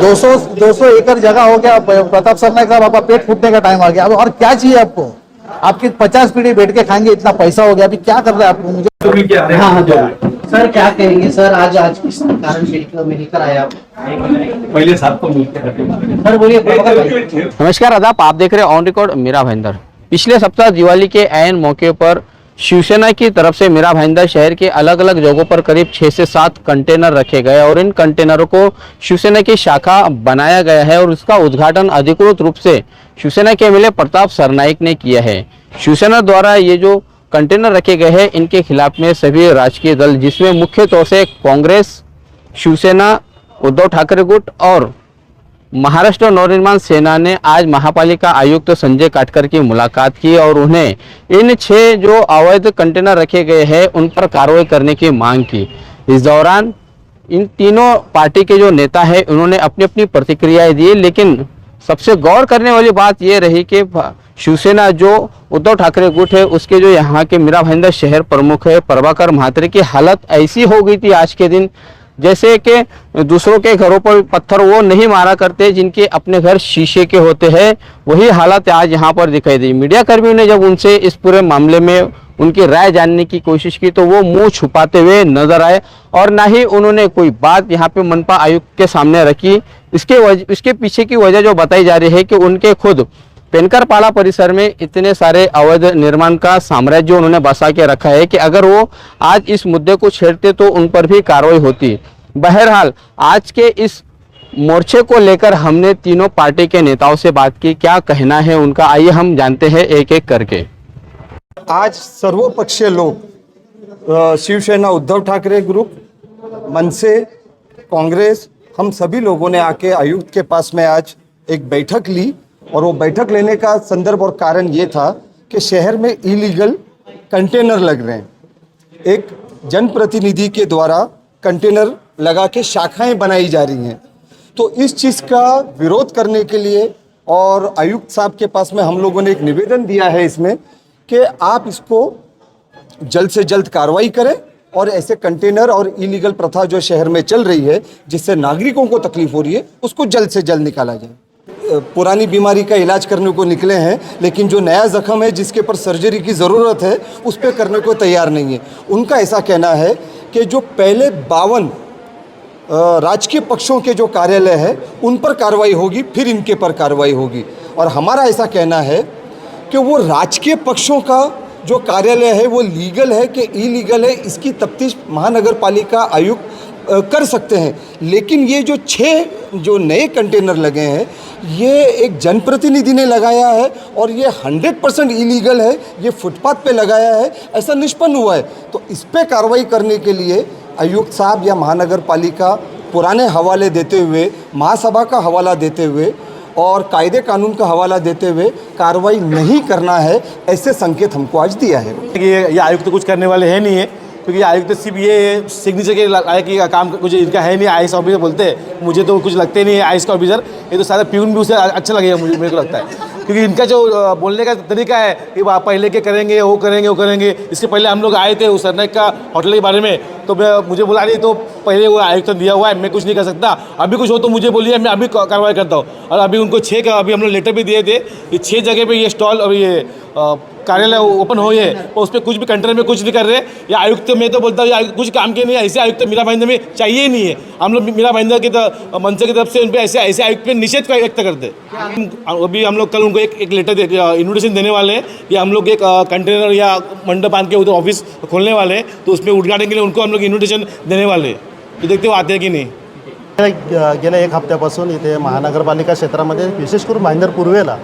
200 एकड़ जगह हो गया। प्रताप सरनाईक साहब, आपका पेट फूटने का टाइम आ गया। अब और क्या चाहिए आपको? आपकी 50 पीढ़ी बैठ के खाएंगे, इतना पैसा हो गया, अभी क्या कर रहे हैं आपको? मुझे हाँ हाँ सर, क्या कहेंगे सर? आज किस कारण मिलकर आए आप? पहले साहब को मिलकर सर बोलिए। नमस्कार, आदाब। आप देख रहे हैं ऑन रिकॉर्ड मीरा भाईंदर। पिछले सप्ताह दिवाली के ऐन मौके पर शिवसेना की तरफ से मीरा भाईंदर शहर के अलग अलग जगहों पर करीब 6 से 7 कंटेनर रखे गए और इन कंटेनरों को शिवसेना की शाखा बनाया गया है और इसका उद्घाटन अधिकृत रूप से शिवसेना के एमएलए प्रताप सरनाईक ने किया है। शिवसेना द्वारा ये जो कंटेनर रखे गए हैं, इनके खिलाफ में सभी राजकीय दल, जिसमें मुख्य तौर से कांग्रेस, शिवसेना, उद्धव ठाकरे गुट और महाराष्ट्र नवनिर्माण सेना ने आज महापालिका आयुक्त संजय काटकर की मुलाकात की और उन्हें इन 6 जो अवैध कंटेनर रखे गए हैं उन पर कार्रवाई करने की मांग की। इस दौरान इन तीनों पार्टी के जो नेता हैं उन्होंने अपनी अपनी प्रतिक्रियाएं दी, लेकिन सबसे गौर करने वाली बात यह रही कि शिवसेना जो उद्धव ठाकरे गुट है उसके जो यहाँ के मीरा भाईंदर शहर प्रमुख है प्रभाकर महात्रे की हालत ऐसी हो गई थी आज के दिन, जैसे कि दूसरों के घरों पर पत्थर वो नहीं मारा करते जिनके अपने घर शीशे के होते हैं, वही हालत आज यहाँ पर दिखाई दी। मीडिया कर्मियों ने जब उनसे इस पूरे मामले में उनकी राय जानने की कोशिश की तो वो मुंह छुपाते हुए नजर आए और ना ही उन्होंने कोई बात यहाँ पे मनपा आयुक्त के सामने रखी। इसके पीछे की वजह जो बताई जा रही है कि उनके खुद पेनकरपाड़ा परिसर में इतने सारे अवैध निर्माण का साम्राज्य उन्होंने बसा के रखा है कि अगर वो आज इस मुद्दे को छेड़ते तो उन पर भी कार्रवाई होती। बहरहाल आज के इस मोर्चे को लेकर हमने तीनों पार्टी के नेताओं से बात की, क्या कहना है उनका, आइए हम जानते हैं एक एक करके। आज सर्वपक्षीय लोग, शिवसेना, उद्धव ठाकरे ग्रुप, मनसे, कांग्रेस, हम सभी लोगों ने आके आयुक्त के पास में आज एक बैठक ली और वो बैठक लेने का संदर्भ और कारण ये था कि शहर में इलीगल कंटेनर लग रहे हैं। एक जनप्रतिनिधि के द्वारा कंटेनर लगा के शाखाएं बनाई जा रही हैं, तो इस चीज़ का विरोध करने के लिए और आयुक्त साहब के पास में हम लोगों ने एक निवेदन दिया है इसमें कि आप इसको जल्द से जल्द कार्रवाई करें और ऐसे कंटेनर और इलीगल प्रथा जो शहर में चल रही है जिससे नागरिकों को तकलीफ हो रही है उसको जल्द से जल्द निकाला जाए। पुरानी बीमारी का इलाज करने को निकले हैं, लेकिन जो नया जख्म है जिसके पर सर्जरी की ज़रूरत है उस पर करने को तैयार नहीं है। उनका ऐसा कहना है कि जो पहले 52 राजकीय पक्षों के जो कार्यालय है उन पर कार्रवाई होगी, फिर इनके पर कार्रवाई होगी। और हमारा ऐसा कहना है कि वो राजकीय पक्षों का जो कार्यालय है वो लीगल है कि इलीगल है, इसकी तफ्तीश महानगर पालिका आयुक्त कर सकते हैं। लेकिन ये जो 6 जो नए कंटेनर लगे हैं ये एक जनप्रतिनिधि ने लगाया है और ये 100% इलीगल है, ये फुटपाथ पे लगाया है, ऐसा निष्पन्न हुआ है। तो इस पे कार्रवाई करने के लिए आयुक्त साहब या महानगर पालिका पुराने हवाले देते हुए, महासभा का हवाला देते हुए और कायदे कानून का हवाला देते हुए कार्रवाई नहीं करना है, ऐसे संकेत हमको आज दिया है। ये आयुक्त तो कुछ करने वाले हैं नहीं है, क्योंकि आयुक्त सिर्फ ये सिग्नेचर के लायक का काम कुछ इनका है नहीं। आईएएस ऑफिसर बोलते हैं, मुझे तो कुछ लगते नहीं है आईएएस का ऑफिसर, ये तो सारा प्यून भी उसे अच्छा लगेगा मुझे, मेरे को लगता है। क्योंकि इनका जो बोलने का तरीका है कि आप पहले के करेंगे, वो करेंगे, वो करेंगे। इससे पहले हम लोग आए थे उस सरनाईक का होटल के बारे में, तो मुझे बोला नहीं, तो पहले वो आयुक्त दिया हुआ है, मैं कुछ नहीं कर सकता। अभी कुछ हो तो मुझे बोलिए, मैं अभी कार्रवाई करता हूँ। और अभी उनको 6 का अभी हम लोग लेटर भी दिए थे कि 6 जगह पे ये स्टॉल और ये कार्यालय ओपन हो है और उस पर कुछ भी कंटेनर में कुछ नहीं कर रहे। या आयुक्त मैं तो बोलता हूँ कुछ काम के नहीं है, ऐसे आयुक्त मीरा भाईंदर में चाहिए ही नहीं है। हम लोग मीरा भाईंदर की मनसे की तरफ से उन पर ऐसे आयुक्त पे निषेध व्यक्त करते हैं। अभी हम लोग कल उनको एक लेटर इन्विटेशन देने वाले हैं कि हम लोग एक कंटेनर या मंडप आन के उधर ऑफिस खोलने वाले हैं, तो उसमें उद्घाटन के लिए उनको हम लोग इन्विटेशन देने वाले हैं। तो देखते हो आते हैं की नाही। गेल्या 1 हप्त्यापासून इथे महानगरपालिका क्षेत्रामध्ये विशेष करून भाईंदर पूर्वेला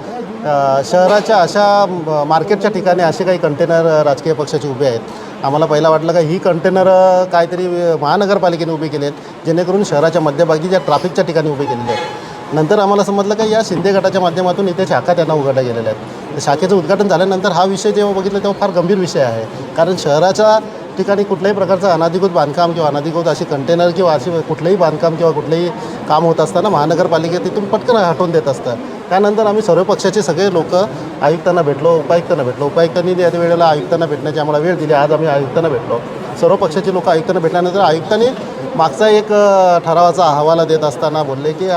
शहराच्या अशा मार्केटच्या ठिकाणी असे काही कंटेनर राजकीय पक्षाचे उभे आहेत। आम्हाला पहिला वाटलं का ही कंटेनर काहीतरी महानगरपालिकेने उभे केले आहेत जेणेकरून शहराच्या मध्यभागी ज्या ट्रॅफिकच्या ठिकाणी उभे केलेले आहेत। नंतर आम्हाला समजलं का या शिंदे गटाच्या माध्यमातून इथे शाखा त्यांना उघडल्या गेलेल्या आहेत। शाखेचं उद्घाटन झाल्यानंतर हा विषय जेव्हा बघितला तेव्हा फार गंभीर विषय आहे, कारण शहराच्या ठिकाणी कुठल्याही प्रकारचं अनधिकृत बांधकाम किंवा अनधिकृत अशी कंटेनर किंवा अशी कुठलंही बांधकाम किंवा कुठलंही काम होत असताना महानगरपालिका तिथून पटकन हटवून देत असतं। त्यानंतर आम्ही सर्व पक्षाचे सगळे लोक आयुक्तांना भेटलो, उपायुक्तांनी त्या वेळेला आयुक्तांना भेटण्याची आम्हाला वेळ दिली। आज आम्ही आयुक्तांना भेटलो, सर्व पक्षाचे लोक आयुक्तांना भेटल्यानंतर आयुक्तांनी मागचा एक ठरावाचा हवाला देत असताना बोलले की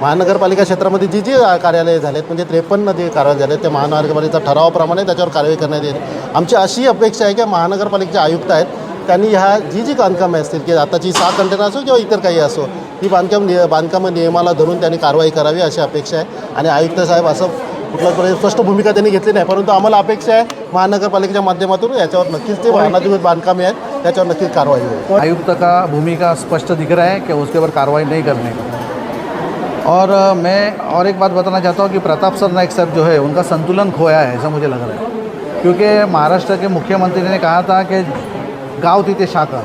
महानगरपालिका क्षेत्रामध्ये जी कार्यालये झालेत म्हणजे 53 जे कार्यालय झालेत ते महानगरपालिकेचा ठरावाप्रमाणे त्याच्यावर कारवाई करण्यात येईल. आमची अशी अपेक्षा आहे की महानगरपालिकेचे आयुक्त आहेत त्यांनी ह्या जी बांधकामं असतील की आताची 6 कंटेनर असो किंवा इतर काही असो ही बांधकामं नियमाला धरून त्यांनी कारवाई करावी अशी अपेक्षा आहे. आणि आयुक्त साहेब असं कुठल्याच स्पष्ट भूमिका त्यांनी घेतली नाही, परंतु आम्हाला अपेक्षा आहे महानगरपालिकेच्या माध्यमातून याच्यावर नक्कीच ते अनधिकृत बांधकामे आहेत त्याच्यावर नक्कीच कारवाई होईल. आयुक्त का भूमिका स्पष्ट दिख रहा है कि उसके ऊपर कार्रवाई नहीं करने का. और मैं और एक बात बताना चाहता हूँ कि प्रताप सर नाइक साहब जो है उनका संतुलन खोया है ऐसा मुझे लग रहा है. क्योंकि महाराष्ट्र के मुख्यमंत्री ने कहा था कि गाँव तिथे शाखा,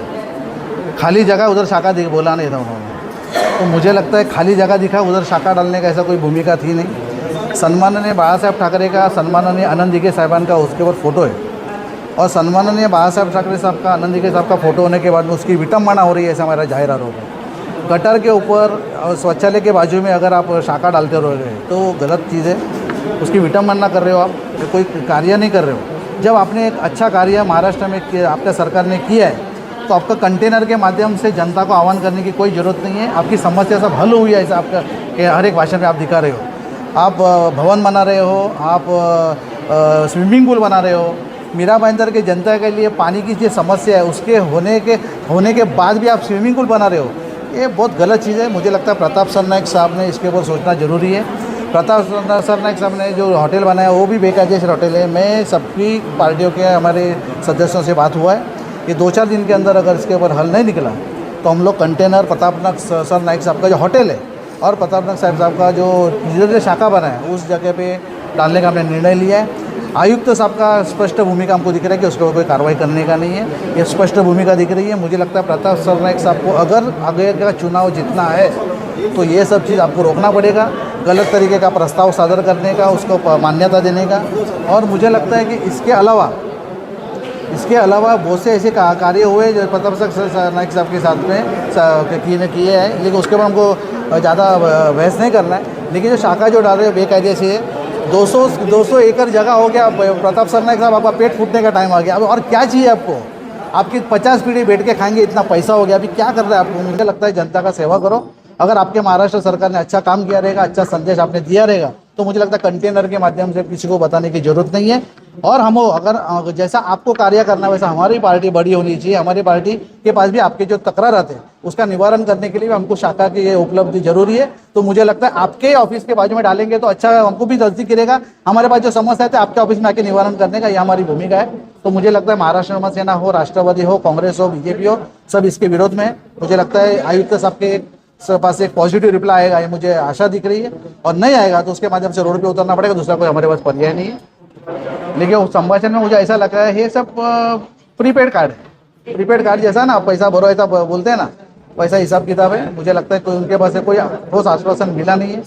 खाली जगह उधर शाखा बोला नहीं था उन्होंने. तो मुझे लगता है खाली जगह दिखा उधर शाखा डालने का ऐसा कोई भूमिका थी नहीं. सन्माननीय बाळासाहेब ठाकरे का, सन्माननीय आनंद दिघे साहबान का उसके ऊपर फ़ोटो है और सन्माननीय बाळासाहेब ठाकरे साहब का, आनंद दिघे साहब का फ़ोटो होने के बाद में उसकी विटंबना हो रही है ऐसा हमारा जाहिर आरोप है. गटर के ऊपर और शौचालय के बाजू में अगर आप शाखा डालते रहोगे तो गलत चीज़ है. उसकी विटंबना कर रहे हो आप, कोई कार्य नहीं कर रहे हो. जब आपने एक अच्छा कार्य महाराष्ट्र में आपका सरकार ने किया है तो आपका कंटेनर के माध्यम से जनता को आह्वान करने की कोई ज़रूरत नहीं है. आपकी समस्या सब हल हुई है ऐसा आपका हर एक भाषण में आप दिखा रहे हो. आप भवन बना रहे हो, आप स्विमिंग पूल बना रहे हो. मीरा भाईंदर के जनता के लिए पानी की जो समस्या है उसके होने के बाद भी आप स्विमिंग पूल बना रहे हो, ये बहुत गलत चीज़ है. मुझे लगता है प्रताप सर नाइक साहब ने इसके ऊपर सोचना ज़रूरी है. प्रताप सर नाइक साहब ने जो होटल बनाया वो भी बेकायदेसर होटल है. मैं सबकी पार्टियों के हमारे सदस्यों से बात हुआ है, ये 2-4 दिन के अंदर अगर इसके ऊपर हल नहीं निकला तो हम लोग कंटेनर प्रताप सर नाइक साहब का जो होटल है और प्रताप साहब का जो जिधर शाखा बना है उस जगह पे डालने का हमने निर्णय लिया है. आयुक्त साहब का स्पष्ट भूमिका हमको दिख रहा है कि उसके ऊपर कोई कार्रवाई करने का नहीं है. ये स्पष्ट भूमिका दिख रही है. मुझे लगता है प्रताप सर नाइक साहब को अगर आगे का चुनाव जीतना है तो ये सब चीज़ आपको रोकना पड़ेगा. गलत तरीके का प्रस्ताव सादर करने का, उसको मान्यता देने का. और मुझे लगता है कि इसके अलावा बहुत से ऐसे कार्य हुए जो प्रताप सर नाइक साहब के साथ में किए हैं, लेकिन उसके बाद हमको ज़्यादा बहस नहीं करना है. लेकिन जो शाखा जो डाल रहे हैं बेकायदे से 200 एकड़ जगह हो गया. प्रताप सर नाइक साहब आपका पेट फूटने का टाइम आ गया. अब और क्या चाहिए आपको? आपकी 50 पीढ़ी बैठ के खाएंगे, इतना पैसा हो गया, अभी क्या कर रहे हैं आपको? मुझे लगता है जनता का सेवा करो. अगर आपके महाराष्ट्र सरकार ने अच्छा काम किया रहेगा, अच्छा संदेश आपने दिया रहेगा तो मुझे लगता है कंटेनर के माध्यम से किसी को बताने की ज़रूरत नहीं है. और हम अगर जैसा आपको कार्य करना वैसा हमारी पार्टी बड़ी होनी चाहिए. हमारी पार्टी के पास भी आपके जो तकरार आते हैं उसका निवारण करने के लिए भी हमको शाखा की उपलब्धि जरूरी है. तो मुझे लगता है आपके ऑफिस के बाजू में डालेंगे तो अच्छा, हमको भी जल्दी करेगा. हमारे पास जो समस्या है आपके ऑफिस में आके निवारण करने का ये हमारी भूमिका है. तो मुझे लगता है महाराष्ट्र नव सेना हो, राष्ट्रवादी हो, कांग्रेस हो, बीजेपी हो, सब इसके विरोध में है. मुझे लगता है आयुक्त साहब के पास एक पॉजिटिव रिप्लाई आएगा, ये मुझे आशा दिख रही है. और नहीं आएगा तो उसके माध्यम से रोड पे उतरना पड़ेगा. दूसरा कोई हमारे पास पर्याय नहीं है. लेकिन उस संभाषण में मुझे ऐसा लग रहा है ये सब प्रीपेड कार्ड है. प्रीपेड कार्ड जैसा ना, पैसा भरो ऐसा बोलते हैं ना, वैसा हिसाब किताब है. मुझे लगता है कोई उनके पास से कोई ठोस आश्वासन मिला नहीं है.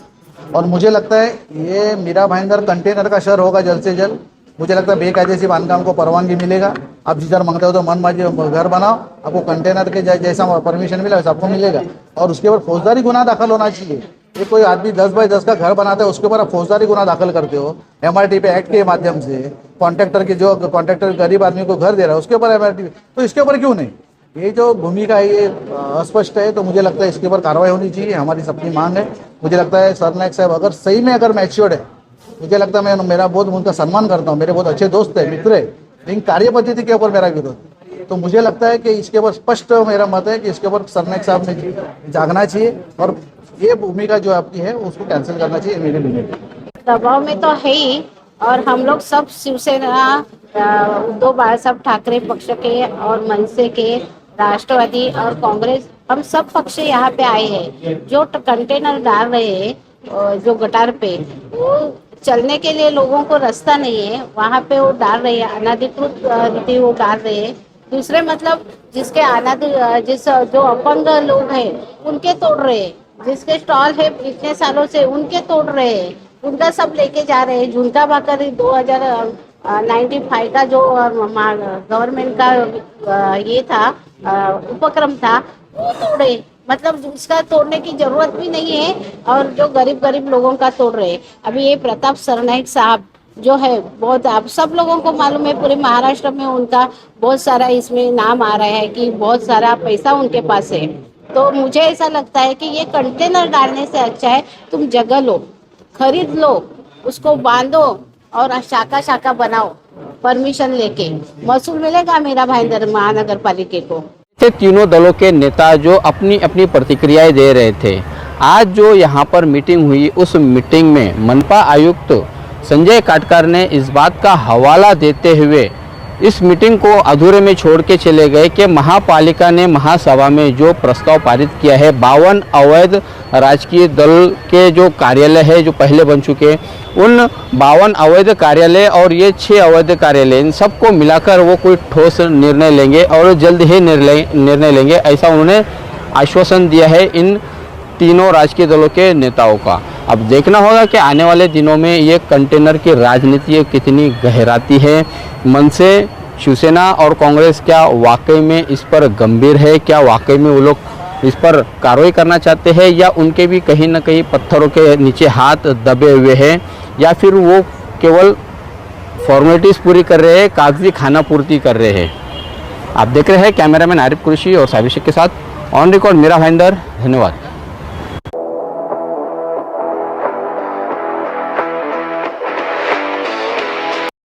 और मुझे लगता है ये मीरा भाईंदर कंटेनर का शहर होगा जल्द से जल्द. मुझे लगता है बेकायदेसी बांधकाम को परवानगी मिलेगा. आप जिधर मांगते हो तो मन माजी घर बनाओ, आपको कंटेनर के जैसा परमिशन मिला वैसा आपको मिलेगा. और उसके ऊपर फौजदारी गुना दाखिल होना चाहिए. ये कोई आदमी 10 बाई 10 का घर बनाता है उसके ऊपर आप फौजदारी गुना दाखिल करते हो MRTP एक्ट के माध्यम से. कॉन्ट्रैक्टर गरीब आदमी को घर दे रहा है उसके ऊपर MRTP, तो इसके ऊपर क्यों नहीं? ये जो भूमिका है ये अस्पष्ट है. तो मुझे लगता है इसके ऊपर कार्रवाई होनी चाहिए. हमारी सबकी मांग है. मुझे लगता है सर नाइक साहब अगर सही में अगर मैच्योर्ड है, मुझे लगता है मैं मेरा बहुत उनका सम्मान करता हूँ, मेरे बहुत अच्छे दोस्त है, मित्र है, लेकिन कार्य पद्धति के ऊपर मेरा विरोध. तो मुझे लगता है कि इसके ऊपर स्पष्ट मेरा मत है कि इसके ऊपर सर नाइक साहब ने जागना चाहिए और ये भूमिका जो आपकी है उसको कैंसिल करना चाहिए. मेरे लिए दबाव में तो है ही. और हम लोग सब शिवसेना, उद्धव बाळासाहेब ठाकरे पक्ष के और मनसे के, राष्ट्रवादी और कांग्रेस, हम सब पक्ष यहाँ पे आए हैं. जो कंटेनर डाल रहे हैं जो गटार पे, वो चलने के लिए लोगों को रास्ता नहीं है, वहाँ पे वो डाल रहे हैं अनाधिकृत रीति वो डाल रहे हैं. दूसरे मतलब जिस जो अपंग लोग हैं उनके तोड़ रहे हैं, जिसके स्टॉल है इतने सालों से उनके तोड़ रहे हैं, उनका सब लेके जा रहे हैं. झुमका भाकर 2095 का जो गवर्नमेंट का ये था उपक्रम था वो तोड़े. मतलब उसका तोड़ने की जरूरत भी नहीं है. और जो गरीब लोगों का तोड़ रहे हैं. अभी ये प्रताप सरनाइक साहब जो है बहुत, आप सब लोगों को मालूम है पूरे महाराष्ट्र में उनका बहुत सारा इसमें नाम आ रहा है कि बहुत सारा पैसा उनके पास है. तो मुझे ऐसा लगता है कि ये कंटेनर डालने से अच्छा है तुम जगह लो, खरीद लो, उसको बांधो और शाखा शाखा बनाओ परमिशन लेके, महसूल मिलेगा मीरा भाईंदर महानगर पालिका को। थे तीनों दलों के नेता जो अपनी अपनी प्रतिक्रियाएं दे रहे थे। आज जो यहाँ पर मीटिंग हुई, उस मीटिंग में मनपा आयुक्त संजय काटकर ने इस बात का हवाला देते हुए इस मीटिंग को अधूरे में छोड़ के चले गए कि महापालिका ने महासभा में जो प्रस्ताव पारित किया है, 52 अवैध राजकीय दल के जो कार्यालय है जो पहले बन चुके, उन 52 अवैध कार्यालय और ये 6 अवैध कार्यालय, इन सबको मिलाकर वो कोई ठोस निर्णय लेंगे और जल्द ही निर्णय लेंगे, ऐसा उन्होंने आश्वासन दिया है इन तीनों राजकीय दलों के नेताओं का। अब देखना होगा कि आने वाले दिनों में ये कंटेनर की राजनीति कितनी गहराती है। मन से शिवसेना और कांग्रेस क्या वाकई में इस पर गंभीर है, क्या वाकई में वो लोग इस पर कार्रवाई करना चाहते हैं, या उनके भी कहीं ना कहीं पत्थरों के नीचे हाथ दबे हुए हैं, या फिर वो केवल फॉर्मेलिटीज़ पूरी कर रहे हैं, कागजी खाना पूर्ति कर रहे हैं। आप देख रहे हैं कैमरामैन आरिफ कुरैशी और साबिश के साथ ऑन रिकॉर्ड मीरा भाईंदर। धन्यवाद।